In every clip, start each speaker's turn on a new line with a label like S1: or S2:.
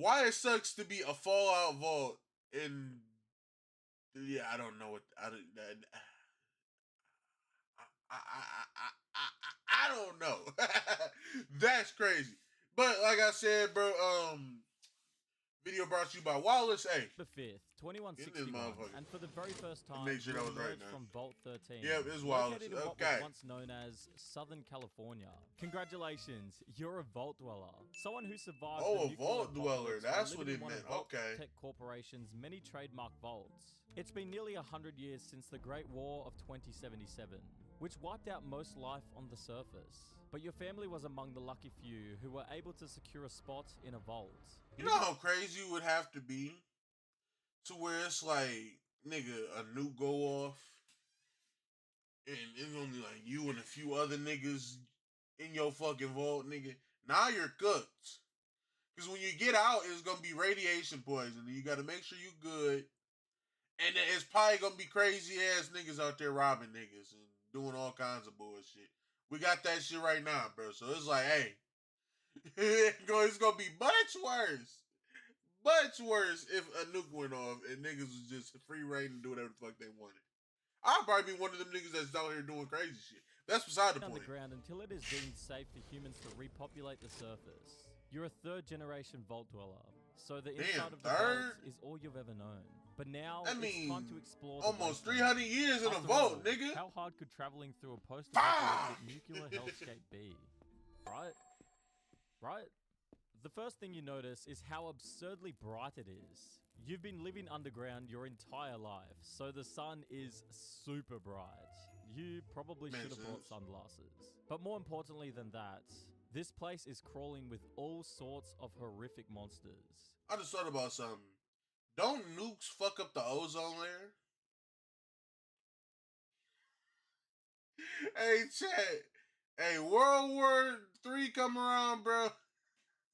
S1: why it sucks to be a Fallout vault in. Yeah, I don't know what I don't. I don't know. That's crazy. But like I said, bro, video brought to you by Wallace. Hey,
S2: The 5th,
S1: get this
S2: 2161,
S1: motherfucker.
S2: and for the very first time,
S1: Make sure
S2: you
S1: that was right
S2: emerged
S1: now.
S2: from Vault 13,
S1: Yep, it's Wallace.
S2: located in what
S1: Okay.
S2: was once known as Southern California. Congratulations, you're a Vault Dweller. Someone who survived
S1: Oh,
S2: the
S1: a
S2: nuclear
S1: Vault Dweller.
S2: apocalypse while
S1: That's
S2: living
S1: what
S2: in
S1: it
S2: one of
S1: meant.
S2: Vault
S1: Okay.
S2: Tech Corporation's many trademark vaults. It's been nearly 100 years since the Great War of 2077, which wiped out most life on the surface. But your family was among the lucky few who were able to secure a spot in a vault.
S1: You know how crazy it would have to be to where it's like, nigga, a nuke go off, and it's only like you and a few other niggas in your fucking vault, nigga. Now you're cooked. Because when you get out, it's gonna be radiation poisoning. You gotta make sure you good. And then it's probably gonna be crazy ass niggas out there robbing niggas and doing all kinds of bullshit. We got that shit right now, bro. So it's like, hey, it's gonna be much worse. Much worse if a nuke went off and niggas was just free reign and do whatever the fuck they wanted. I'll probably be one of them niggas that's out here doing crazy shit. That's beside the point.
S2: Underground until it is deemed safe for humans to repopulate the surface. You're a third generation Vault Dweller, so the inside of the vault is all you've ever known. But now it's time to explore
S1: almost 300 years in a vault, nigga.
S2: How hard could traveling through a post-apocalyptic nuclear hellscape be? Right? The first thing you notice is how absurdly bright it is. You've been living underground your entire life, so the sun is super bright. You probably should have brought sunglasses. But more importantly than that, this place is crawling with all sorts of horrific monsters.
S1: I just thought about something. Don't nukes fuck up the ozone layer? Hey, chat. Hey, World War III come around, bro.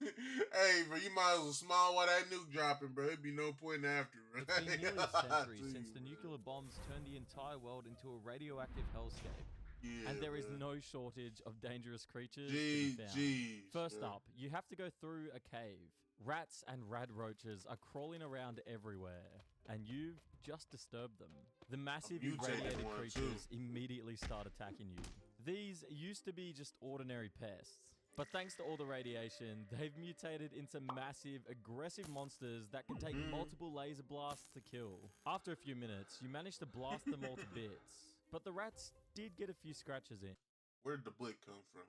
S1: Hey, bro, you might as well smile while that nuke dropping, bro. It'd be no point after, bro.
S2: It's been nearly a century since the nuclear bombs turned the entire world into a radioactive hellscape.
S1: Yeah,
S2: and there is no shortage of dangerous creatures to be found. First up, you have to go through a cave. Rats and radroaches are crawling around everywhere, and you've just disturbed them. The massive irradiated creatures immediately start attacking you. These used to be just ordinary pests, but thanks to all the radiation, they've mutated into massive, aggressive monsters that can take multiple laser blasts to kill. After a few minutes, you manage to blast them all to bits, but the rats did get a few scratches in.
S1: Where did the blick come from?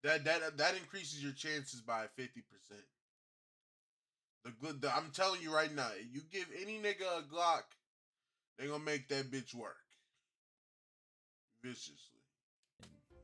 S1: That increases your chances by 50%. I'm telling you right now, you give any nigga a Glock, they gonna make that bitch work viciously.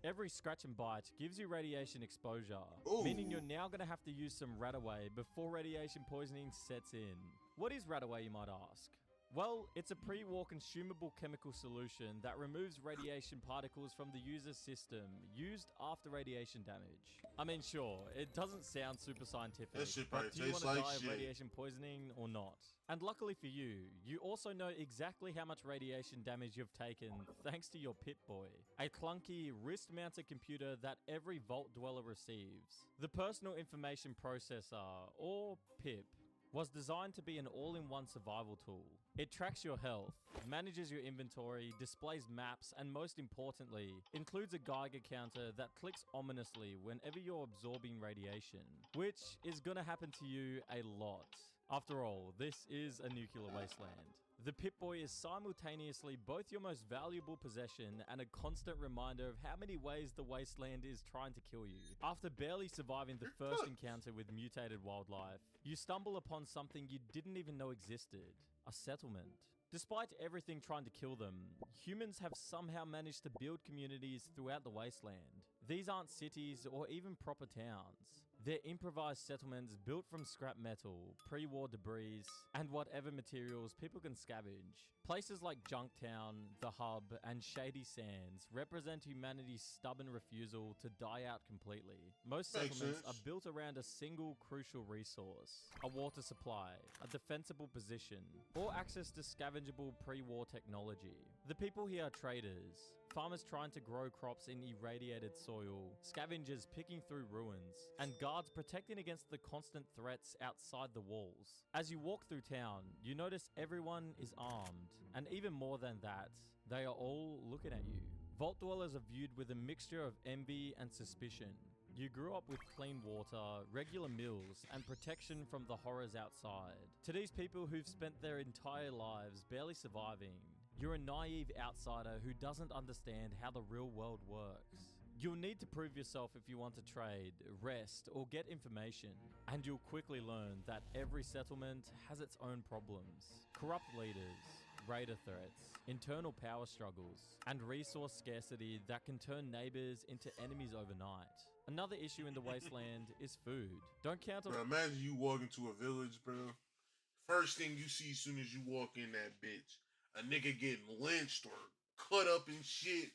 S2: Every scratch and bite gives you radiation exposure, meaning you're now going to have to use some Radaway before radiation poisoning sets in. What is Radaway, you might ask? Well, it's a pre-war consumable chemical solution that removes radiation particles from the user's system, used after radiation damage. I mean, sure, it doesn't sound super scientific, but do you want to die of radiation poisoning or not? And luckily for you, you also know exactly how much radiation damage you've taken thanks to your Pip-Boy, a clunky, wrist-mounted computer that every Vault Dweller receives. The Personal Information Processor, or PIP, was designed to be an all-in-one survival tool. It tracks your health, manages your inventory, displays maps, and most importantly, includes a Geiger counter that clicks ominously whenever you're absorbing radiation, which is gonna happen to you a lot. After all, this is a nuclear wasteland. The Pip-Boy is simultaneously both your most valuable possession and a constant reminder of how many ways the wasteland is trying to kill you. After barely surviving the first encounter with mutated wildlife, you stumble upon something you didn't even know existed: a settlement. Despite everything trying to kill them, humans have somehow managed to build communities throughout the wasteland. These aren't cities or even proper towns. They're improvised settlements built from scrap metal, pre-war debris, and whatever materials people can scavenge. Places like Junktown, The Hub, and Shady Sands represent humanity's stubborn refusal to die out completely. Most settlements are built around a single crucial resource: a water supply, a defensible position, or access to scavengeable pre-war technology. The people here are traders, farmers trying to grow crops in irradiated soil, scavengers picking through ruins, and guards protecting against the constant threats outside the walls. As you walk through town, you notice everyone is armed, and even more than that, they are all looking at you. Vault dwellers are viewed with a mixture of envy and suspicion. You grew up with clean water, regular meals, and protection from the horrors outside. To these people who've spent their entire lives barely surviving, you're a naive outsider who doesn't understand how the real world works. You'll need to prove yourself if you want to trade, rest, or get information, and you'll quickly learn that every settlement has its own problems. Corrupt leaders, raider threats, internal power struggles, and resource scarcity that can turn neighbors into enemies overnight. Another issue in the wasteland is food. Don't count on...
S1: Bro, imagine you walk into a village, bro. First thing you see as soon as you walk in that bitch, a nigga getting lynched or cut up and shit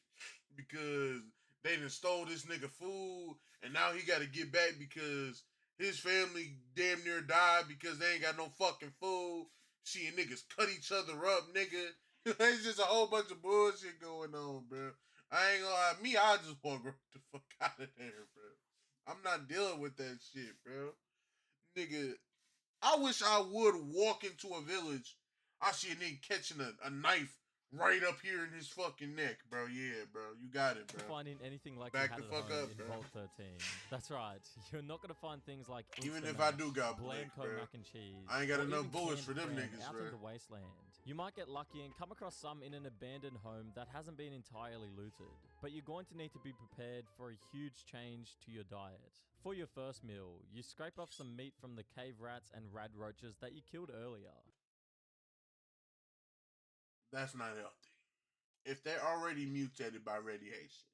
S1: because they done stole this nigga food, and now he got to get back because his family damn near died because they ain't got no fucking food. Seeing niggas cut each other up, nigga. It's just a whole bunch of bullshit going on, bro. I ain't gonna lie, me, I just want to get the fuck out of there, bro. I'm not dealing with that shit, bro. Nigga, I wish I would walk into a village. I see a nigga catching a knife right up here in his fucking neck, bro. Yeah, bro. You got it, bro.
S2: Finding anything like
S1: Back
S2: you
S1: the
S2: had at
S1: fuck
S2: home
S1: up,
S2: in
S1: bro.
S2: Vault 13. That's right. You're not going to find things like
S1: Even if
S2: Instamash,
S1: I do got blick,
S2: Blanco
S1: bro.
S2: mac and cheese.
S1: I ain't got
S2: or
S1: enough
S2: even
S1: bullets for
S2: canned
S1: them
S2: bread
S1: niggas,
S2: out
S1: bro.
S2: in the wasteland. You might get lucky and come across some in an abandoned home that hasn't been entirely looted, but you're going to need to be prepared for a huge change to your diet. For your first meal, you scrape off some meat from the cave rats and rad roaches that you killed earlier.
S1: That's not healthy. If they're already mutated by radiation,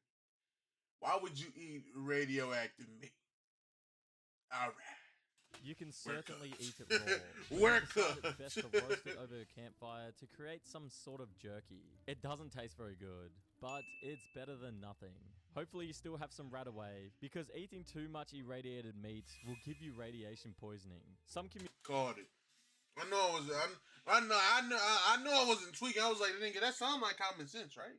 S1: why would you eat radioactive meat? All right.
S2: You can certainly
S1: cut.
S2: eat it raw.
S1: We're
S2: but decide
S1: cut.
S2: it's best to roast it over a campfire to create some sort of jerky. It doesn't taste very good, but it's better than nothing. Hopefully you still have some rat away, because eating too much irradiated meat will give you radiation poisoning. Some
S1: Called it. I know I was. I know I wasn't tweaking. I was like, nigga, that sounds like common sense, right?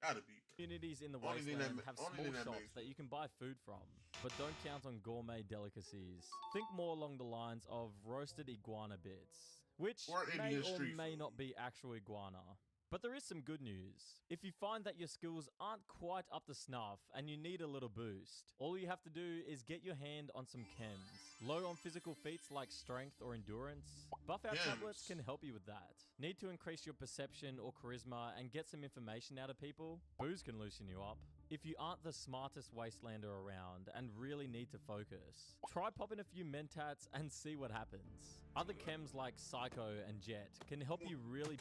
S1: Gotta be.
S2: communities in the
S1: Only thing that
S2: wasteland
S1: ma-
S2: have
S1: only
S2: small
S1: thing that
S2: shops
S1: makes
S2: that you can buy food from, but don't count on gourmet delicacies. Think more along the lines of roasted iguana bits, which
S1: Or
S2: may
S1: Indian
S2: or
S1: street
S2: may
S1: food.
S2: not be actual iguana. But there is some good news. If you find that your skills aren't quite up to snuff and you need a little boost, all you have to do is get your hand on some chems. Low on physical feats like strength or endurance, buff out tablets
S1: Chems.
S2: can help you with that. Need to increase your perception or charisma and get some information out of people? Booze can loosen you up. If you aren't the smartest wastelander around and really need to focus, try popping a few mentats and see what happens. Other chems like Psycho and Jet can help you really...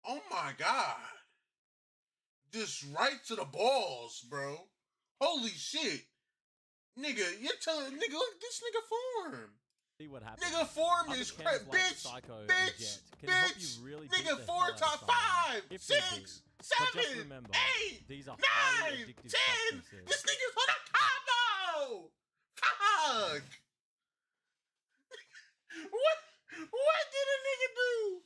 S1: Oh my god. Just right to the balls, bro. Holy shit. Nigga, you're telling nigga, look at this nigga form.
S2: see what happens.
S1: Nigga form
S2: Other
S1: is
S2: chems
S1: crap.
S2: like
S1: Bitch,
S2: Psycho and
S1: bitch,
S2: Jet can help you
S1: bitch.
S2: really beat
S1: Nigga,
S2: the
S1: 4
S2: hell out of
S1: top
S2: someone,
S1: 5,
S2: if need
S1: 6,
S2: be. But just
S1: 7,
S2: remember,
S1: 8,
S2: these are
S1: 9,
S2: highly
S1: 10.
S2: addictive substances.
S1: This nigga's on a combo. Fuck. What did a nigga do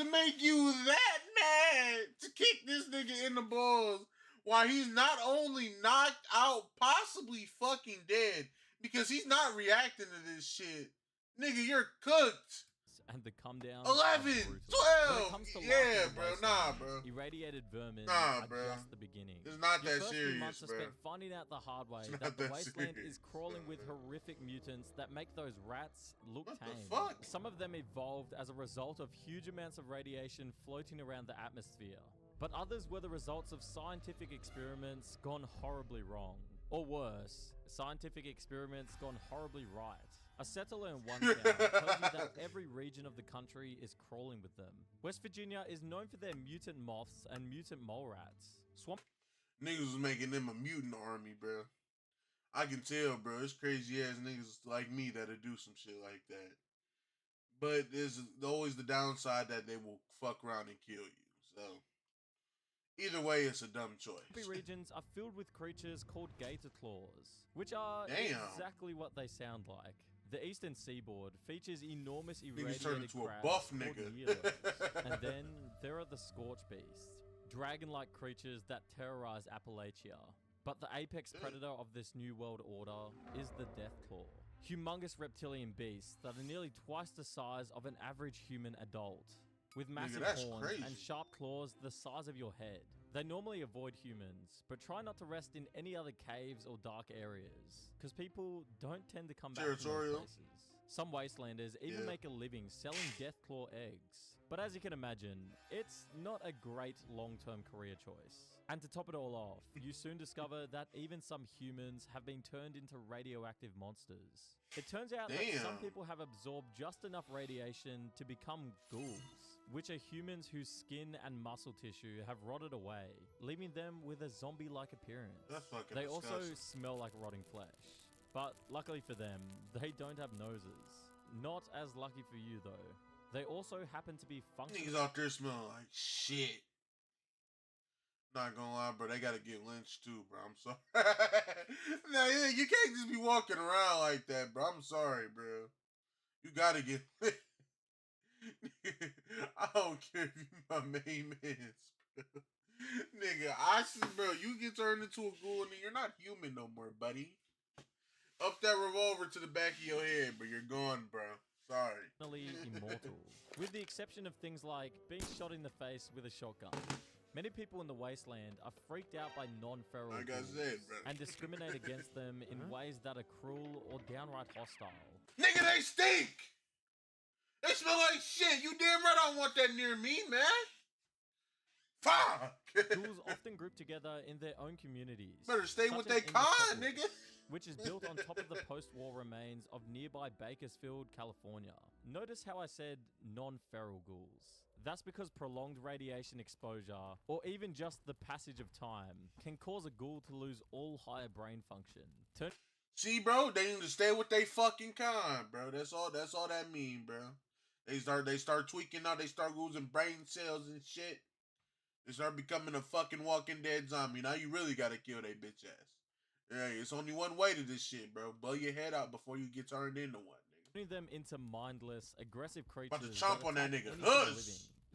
S1: to make you that mad to kick this nigga in the balls while he's not only knocked out, possibly fucking dead, because he's not reacting to this shit. Nigga, you're cooked.
S2: And the come down
S1: 11, 12. Yeah, bro. Nah, bro.
S2: Irradiated vermin
S1: Nah,
S2: are
S1: bro.
S2: just the beginning.
S1: It's not
S2: Your
S1: that
S2: first few
S1: serious,
S2: months are
S1: bro.
S2: spent finding out the hard way
S1: It's
S2: that
S1: not
S2: the
S1: that
S2: wasteland
S1: serious,
S2: is crawling
S1: bro.
S2: with horrific mutants that make those rats look
S1: What the
S2: tame.
S1: fuck?
S2: Some of them evolved as a result of huge amounts of radiation floating around the atmosphere. But others were the results of scientific experiments gone horribly wrong. Or worse, scientific experiments gone horribly right. A settler in one town tells you that every region of the country is crawling with them. West Virginia is known for their mutant moths and mutant mole rats. Swamp
S1: Niggas was making them a mutant army, bro. I can tell, bro. It's crazy ass niggas like me that'll do some shit like that. But there's always the downside that they will fuck around and kill you. So either way, it's a dumb choice.
S2: regions are filled with creatures called gator claws, which are
S1: Damn.
S2: exactly what they sound like. The eastern seaboard features enormous
S1: Niggas turned
S2: irradiated
S1: into a
S2: crabs
S1: buff
S2: called
S1: nigga.
S2: Yearlings. And then there are the scorch beasts. dragon-like creatures that terrorize Appalachia. But the apex predator of this new world order is the Deathclaw. Humongous reptilian beasts that are nearly twice the size of an average human adult, with massive horns and sharp claws the size of your head. They normally avoid humans, but try not to rest in any other caves or dark areas, because people don't tend to come back from those places. Some wastelanders even make a living selling Deathclaw eggs. But as you can imagine, it's not a great long-term career choice. And to top it all off, you soon discover that even some humans have been turned into radioactive monsters. It turns out that some people have absorbed just enough radiation to become ghouls, which are humans whose skin and muscle tissue have rotted away, leaving them with a zombie-like appearance. They also smell like rotting flesh. But luckily for them, they don't have noses. Not as lucky for you though. They also happen to be functional.
S1: Niggas out there smell like shit. Not gonna lie, bro, they gotta get lynched too, bro. I'm sorry. Nah, yeah, you can't just be walking around like that, bro. I'm sorry, bro. You gotta get I don't care if you my main man, bro. Nigga, I see, bro, you get turned into a ghoul and you're not human no more, buddy. Up that revolver to the back of your head, but you're gone, bro. Sorry.
S2: Immortal. With the exception of things like being shot in the face with a shotgun. Many people in the wasteland are freaked out by non-feral ghouls and discriminate against them in ways that are cruel or downright hostile.
S1: Nigga, they stink! They smell like shit! You damn right I don't want that near me, man! Fuck!
S2: Ghouls often group together in their own communities.
S1: Better stay with their kind, nigga!
S2: Which is built on top of the post-war remains of nearby Bakersfield, California. Notice how I said non-feral ghouls. That's because prolonged radiation exposure, or even just the passage of time, can cause a ghoul to lose all higher brain function.
S1: See, bro, they need to stay with their fucking kind, bro. That's all that mean, bro. They start tweaking out, they start losing brain cells and shit. They start becoming a fucking Walking Dead zombie. Now you really gotta kill they bitch ass. Hey, it's only one way to this shit, bro. Blow your head out before you get turned into one, nigga.
S2: Turning them into mindless, aggressive creatures.
S1: About to chomp on that nigga.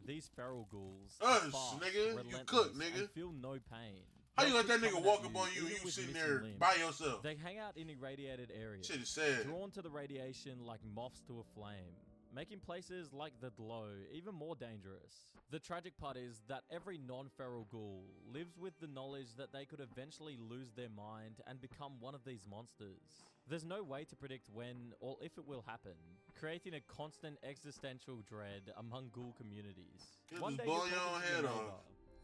S2: These feral ghouls
S1: fast, nigga. You cook, nigga.
S2: And feel no pain.
S1: How you let that nigga walk up on you and you sitting there by yourself?
S2: They hang out in irradiated areas.
S1: Shit is sad.
S2: Drawn to the radiation like moths to a flame, making places like the Glow even more dangerous. The tragic part is that every non-feral ghoul lives with the knowledge that they could eventually lose their mind and become one of these monsters. There's no way to predict when or if it will happen, creating a constant existential dread among ghoul communities. One day you're talking to your neighbor.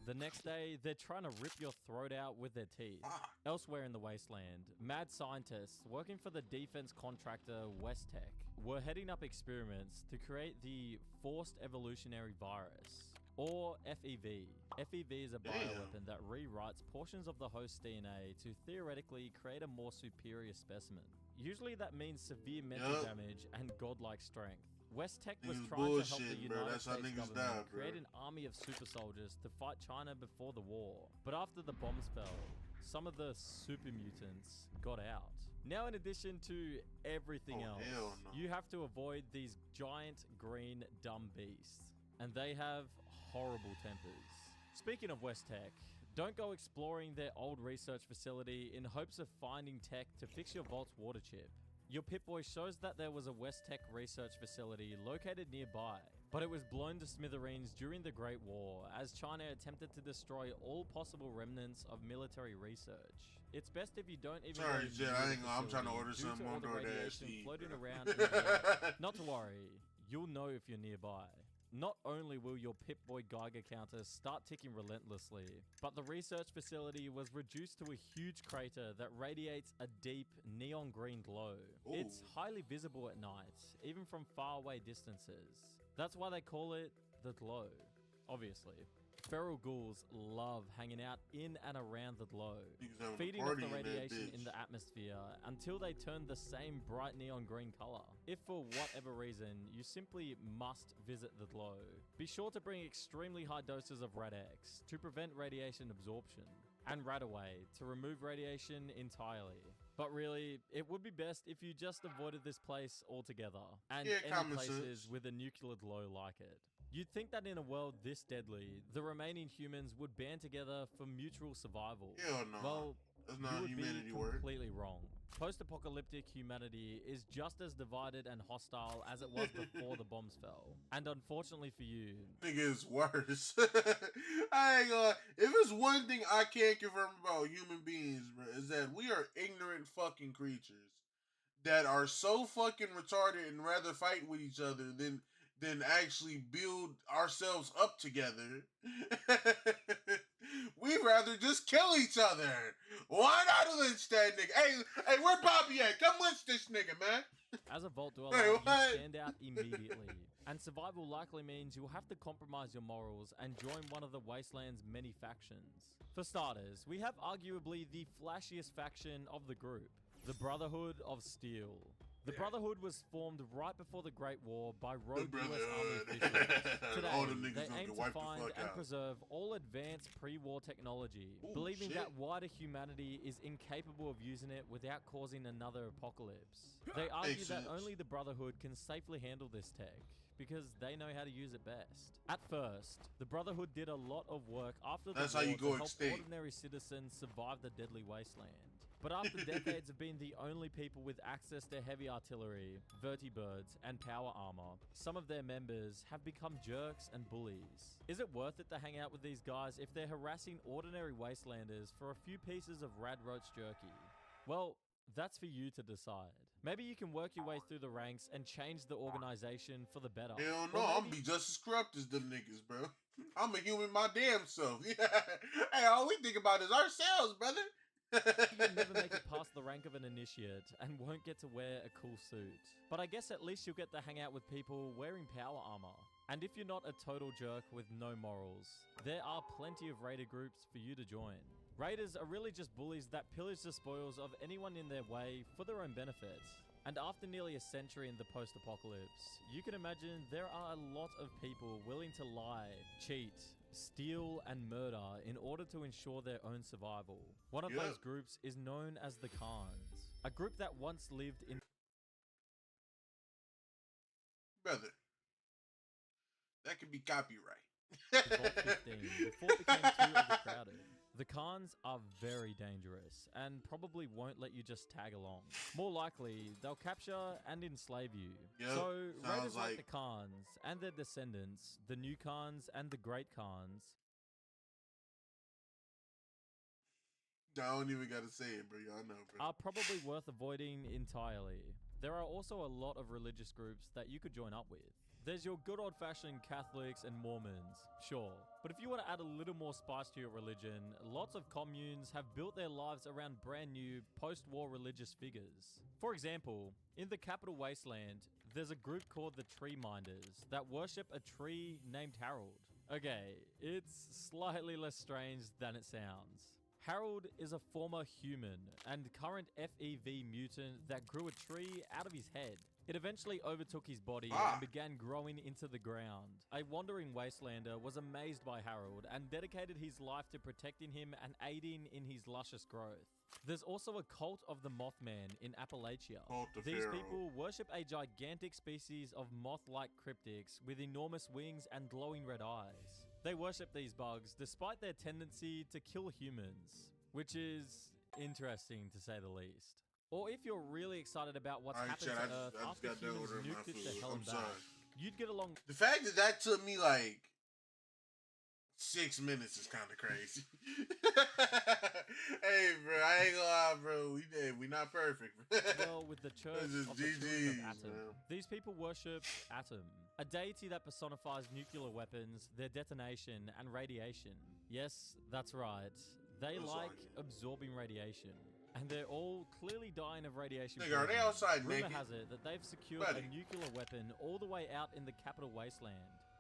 S2: The next day, they're trying to rip your throat out with their teeth. Elsewhere in the wasteland, mad scientists working for the defense contractor Westtech were heading up experiments to create the Forced Evolutionary Virus, or FEV. FEV is a bioweapon that rewrites portions of the host's DNA to theoretically create a more superior specimen. Usually that means severe mental damage and godlike strength. Westtech was trying to help the United States government create an army of super soldiers to fight China before the war. But after the bombs fell, some of the super mutants got out. Now, in addition to everything else, you have to avoid these giant green dumb beasts. And they have horrible tempers. Speaking of Westtech, don't go exploring their old research facility in hopes of finding tech to fix your Vault's water chip. Your Pip-Boy shows that there was a Westtech research facility located nearby, but it was blown to smithereens during the Great War as China attempted to destroy all possible remnants of military research. It's best if you don't even
S1: I'm trying to order some on
S2: DoorDash floating around in the air. Not to worry, you'll know if you're nearby. Not only will your Pip-Boy Geiger counter start ticking relentlessly, but the research facility was reduced to a huge crater that radiates a deep neon green glow. Ooh. It's highly visible at night, even from far away distances. That's why they call it the Glow, obviously. Feral ghouls love hanging out in and around the Glow, feeding off the radiation in the atmosphere until they turn the same bright neon green color. If for whatever reason, you simply must visit the Glow, be sure to bring extremely high doses of Rad-X to prevent radiation absorption, and Radaway to remove radiation entirely. But really, it would be best if you just avoided this place altogether, and any places with a nuclear glow like it. You'd think that in a world this deadly, the remaining humans would band together for mutual survival.
S1: Hell no.
S2: Well,
S1: That's
S2: you
S1: not
S2: would
S1: humanity
S2: be
S1: work.
S2: completely wrong. Post-apocalyptic humanity is just as divided and hostile as it was before the bombs fell. And unfortunately for you,
S1: Nigga, it's worse. I ain't gonna. If it's one thing I can't confirm about human beings, bro, is that we are ignorant fucking creatures that are so fucking retarded and rather fight with each other than actually build ourselves up together. We'd rather just kill each other. Why not lynch that nigga? Hey, where Bobby at? Come lynch this nigga, man.
S2: as a Vault Dweller,
S1: Wait,
S2: you
S1: what?
S2: stand out immediately. And survival likely means you'll have to compromise your morals and join one of the Wasteland's many factions. For starters, we have arguably the flashiest faction of the group, the Brotherhood of Steel. The Brotherhood was formed right before the Great War by rogue US Army officials. Today,
S1: All the niggas
S2: they
S1: gonna
S2: aim
S1: get
S2: to
S1: wiped the
S2: find
S1: fuck
S2: and
S1: out.
S2: preserve all advanced pre-war technology,
S1: Ooh,
S2: believing
S1: shit.
S2: that wider humanity is incapable of using it without causing another apocalypse. They argue
S1: Makes
S2: that
S1: sense.
S2: only the Brotherhood can safely handle this tech, because they know how to use it best. At first, the Brotherhood did a lot of work after the
S1: That's
S2: war
S1: how you
S2: to
S1: go
S2: help
S1: extinct.
S2: ordinary citizens survive the deadly wasteland. But after decades of being the only people with access to heavy artillery, vertibirds, and power armor, some of their members have become jerks and bullies. Is it worth it to hang out with these guys if they're harassing ordinary wastelanders for a few pieces of rad roach jerky? Well, that's for you to decide. Maybe you can work your way through the ranks and change the organization for the better.
S1: Hell no,
S2: Or
S1: I'm
S2: maybe-
S1: be just as corrupt as them niggas, bro. I'm a human my damn self. Hey, all we think about is ourselves, brother.
S2: You'll never make it past the rank of an initiate and won't get to wear a cool suit. But I guess at least you'll get to hang out with people wearing power armor. And if you're not a total jerk with no morals, there are plenty of raider groups for you to join. Raiders are really just bullies that pillage the spoils of anyone in their way for their own benefit. And after nearly a century in the post-apocalypse, you can imagine there are a lot of people willing to lie, cheat, steal, and murder in order to ensure their own survival. One of
S1: Yep.
S2: those groups is known as the Khans, a group that once lived in
S1: Brother, that could be copyright.
S2: Vault 15 before it became too overcrowded. The Khans are very dangerous and probably won't let you just tag along. More likely, they'll capture and enslave you.
S1: Yep,
S2: So,
S1: sounds
S2: raiders like
S1: like-
S2: the Khans and their descendants, the New Khans and the Great Khans,
S1: I don't even gotta say it, bro. Y'all know, bro.
S2: are probably worth avoiding entirely. There are also a lot of religious groups that you could join up with. There's your good old-fashioned Catholics and Mormons, sure. But if you want to add a little more spice to your religion, lots of communes have built their lives around brand new post-war religious figures. For example, in the capital Wasteland, there's a group called the Tree Minders that worship a tree named Harold. Okay, it's slightly less strange than it sounds. Harold is a former human and current FEV mutant that grew a tree out of his head. It eventually overtook his body and began growing into the ground. A wandering wastelander was amazed by Harold and dedicated his life to protecting him and aiding in his luscious growth. There's also a cult of the Mothman in Appalachia.
S1: Cult of
S2: These
S1: Pharaoh.
S2: people worship a gigantic species of moth-like cryptids with enormous wings and glowing red eyes. They worship these bugs despite their tendency to kill humans, which is interesting to say the least. Or if you're really excited about what's
S1: Alright,
S2: happened
S1: chat,
S2: to
S1: I
S2: Earth
S1: just
S2: after
S1: got done
S2: humans
S1: ordering my
S2: nuked it
S1: food.
S2: to hell
S1: I'm
S2: and back,
S1: sorry.
S2: you'd get along.
S1: The fact that that took me like 6 minutes is kind of crazy. Hey, bro, I ain't gonna lie, bro. We not perfect.
S2: Well, with the Church
S1: This is
S2: of the Children of
S1: GGs,
S2: Atom.
S1: man.
S2: These people worship Atom, a deity that personifies nuclear weapons, their detonation, and radiation. Yes, that's right. They
S1: That's
S2: like
S1: like it.
S2: absorbing radiation. And they're all clearly dying of radiation.
S1: Nigga, are they
S2: poisoning.
S1: outside
S2: Rumor
S1: naked?
S2: has it that they've secured
S1: Buddy.
S2: a nuclear weapon all the way out in the capital wasteland.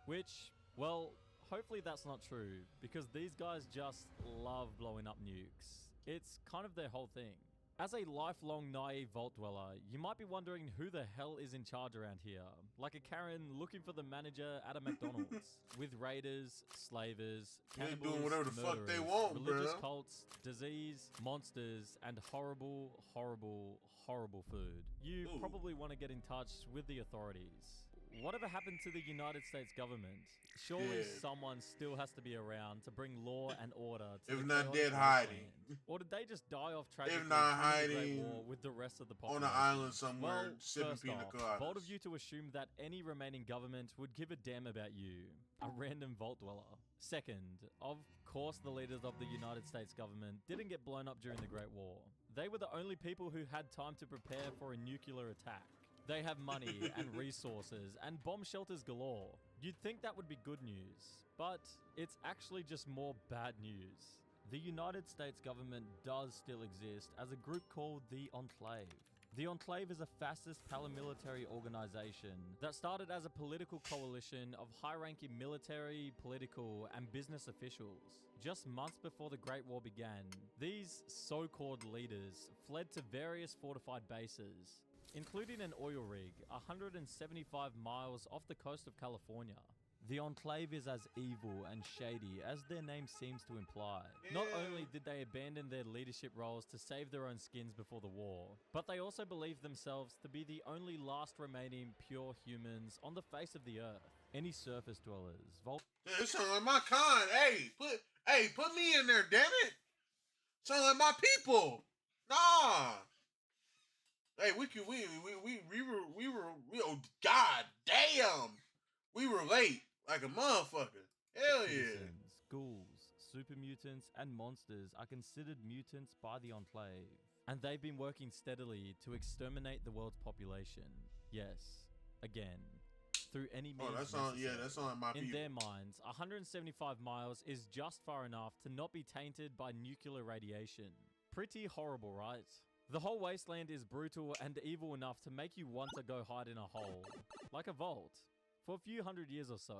S2: Which, well, hopefully that's not true, because these guys just love blowing up nukes. It's kind of their whole thing. As a lifelong naive Vault Dweller, you might be wondering who the hell is in charge around here. Like a Karen looking for the manager at a McDonald's. With raiders, slavers,
S1: They
S2: cannibals,
S1: doing whatever the fuck they
S2: murderers,
S1: want,
S2: religious
S1: bruh.
S2: cults, disease, monsters, and horrible, horrible, horrible food. You
S1: Ooh.
S2: probably want to get in touch with the authorities. whatever happened to the United States government? Surely
S1: Yeah.
S2: someone still has to be around to bring law and order to
S1: If
S2: the
S1: not
S2: chaotic
S1: dead, hiding.
S2: wasteland. Or did they just die off tragically
S1: not
S2: during the Great
S1: hiding
S2: War with the rest of the
S1: on
S2: population?
S1: an island somewhere,
S2: Well,
S1: sipping
S2: first
S1: pina
S2: off,
S1: coladas.
S2: bold of you to assume that any remaining government would give a damn about you, a random vault dweller. Second, of course the leaders of the United States government didn't get blown up during the Great War. They were the only people who had time to prepare for a nuclear attack. They have money and resources and bomb shelters galore. You'd think that would be good news, but it's actually just more bad news. The United States government does still exist as a group called the Enclave. The Enclave is a fascist paramilitary organization that started as a political coalition of high-ranking military, political, and business officials. Just months before the Great War began, these so-called leaders fled to various fortified bases, including an oil rig 175 miles off the coast of California. The Enclave is as evil and shady as their name seems to imply. Not only did they abandon their leadership roles to save their own skins before the war, but they also believed themselves to be the only last remaining pure humans on the face of the earth. Any surface dwellers,
S1: It sound like my kind. Put me in there, damn it. Sound like my people. Nah. Hey, oh, god damn. We were late like a motherfucker. Hell yeah.
S2: citizens, ghouls, super mutants, and monsters are considered mutants by the Enclave, and they've been working steadily to exterminate the world's population. Yes, again, through any means
S1: That's on my people.
S2: In their minds, 175 miles is just far enough to not be tainted by nuclear radiation. Pretty horrible, right? The whole wasteland is brutal and evil enough to make you want to go hide in a hole, like a vault, for a few hundred years or so.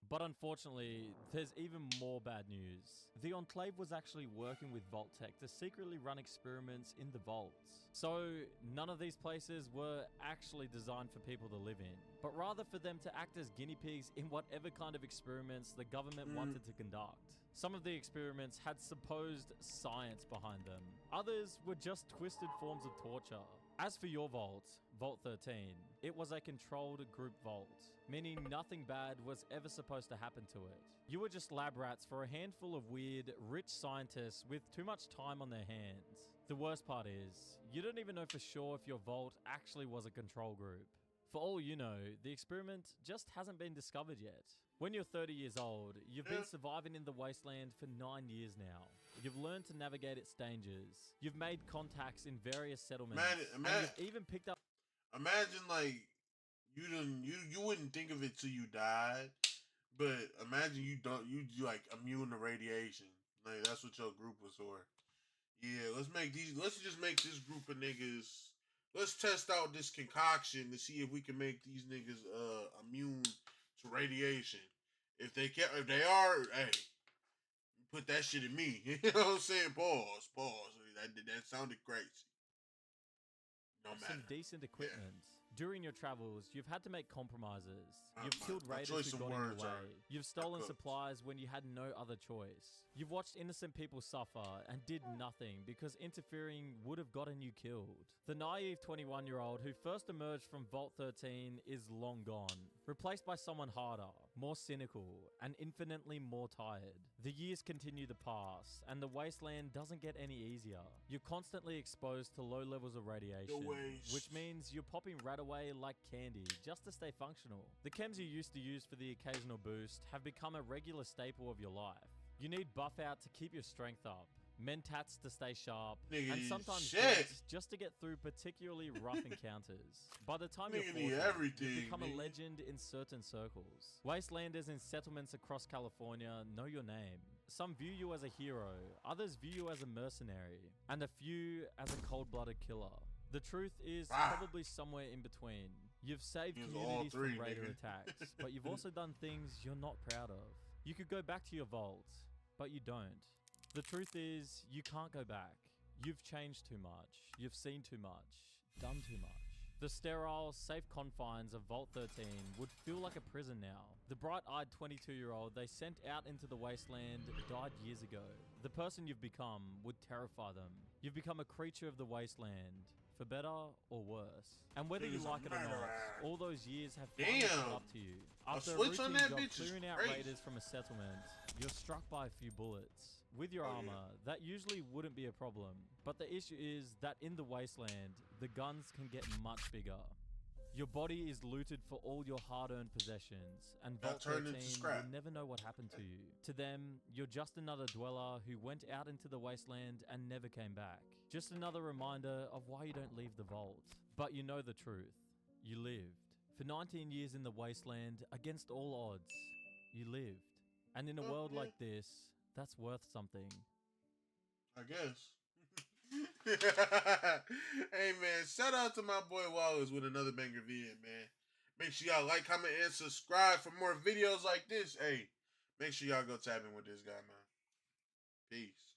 S2: But unfortunately, there's even more bad news. The Enclave was actually working with Vault-Tec to secretly run experiments in the vaults. So none of these places were actually designed for people to live in, but rather for them to act as guinea pigs in whatever kind of experiments the government wanted to conduct. Some of the experiments had supposed science behind them. Others were just twisted forms of torture. As for your vault, Vault 13, it was a controlled group vault, meaning nothing bad was ever supposed to happen to it. You were just lab rats for a handful of weird, rich scientists with too much time on their hands. The worst part is, you don't even know for sure if your vault actually was a control group. For all you know, the experiment just hasn't been discovered yet. When you're 30 years old, you've been surviving in the wasteland for 9 years now. You've learned to navigate its dangers. You've made contacts in various settlements. And you've even picked up...
S1: Imagine, like, you wouldn't think of it till you died, but imagine you like immune to radiation. Like, that's what your group was for. Yeah, let's just make this group of niggas, let's test out this concoction to see if we can make these niggas immune to radiation. If they are, hey, put that shit in me. You know what I'm saying? Pause. That sounded crazy. No matter.
S2: Some decent equipment.
S1: Yeah.
S2: During your travels, you've had to make compromises. You've killed
S1: my
S2: raiders who got in your way.
S1: are
S2: You've stolen
S1: cooked.
S2: supplies when you had no other choice. You've watched innocent people suffer and did nothing because interfering would have gotten you killed. The naive 21-year-old who first emerged from Vault 13 is long gone, replaced by someone harder, more cynical, and infinitely more tired. The years continue to pass, and the wasteland doesn't get any easier. You're constantly exposed to low levels of radiation, which means you're popping away like candy just to stay functional. The chems you used to use for the occasional boost have become a regular staple of your life. You need buff out to keep your strength up, mentats to stay sharp, and sometimes dex just to get through particularly rough encounters. By the time you're 40, you've become a legend in certain circles. Wastelanders in settlements across California know your name. Some view you as a hero, others view you as a mercenary, and a few as a cold-blooded killer. The truth is probably somewhere in between. You've saved communities from raider attacks, but you've also done things you're not proud of. You could go back to your vault, but you don't. The truth is, you can't go back. You've changed too much. You've seen too much. Done too much. The sterile, safe confines of Vault 13 would feel like a prison now. The bright-eyed 22-year-old they sent out into the wasteland died years ago. The person you've become would terrify them. You've become a creature of the wasteland, for better or worse. And whether you
S1: Nigga's a
S2: like it or not,
S1: murderer.
S2: all those years have finally caught
S1: Damn.
S2: up to you.
S1: A
S2: After a
S1: switch on
S2: routine
S1: that
S2: job
S1: bitch is
S2: clearing out
S1: crazy.
S2: raiders from a settlement, you're struck by a few bullets. With your
S1: Oh, yeah.
S2: armor, that usually wouldn't be a problem. But the issue is that in the wasteland, the guns can get much bigger. Your body is looted for all your hard-earned possessions, and
S1: Got
S2: Vault
S1: turned
S2: 13
S1: into scrap.
S2: will never know what happened to you. To them, you're just another dweller who went out into the wasteland and never came back. Just another reminder of why you don't leave the vault. But you know the truth. You lived. For 19 years in the wasteland, against all odds, you lived. And in a
S1: Oh,
S2: world
S1: yeah.
S2: like this, that's worth something.
S1: I guess. Hey man, shout out to my boy Wallace with another banger video, man. Make sure y'all like, comment, and subscribe for more videos like this. Hey, make sure y'all go tap in with this guy, man. Peace.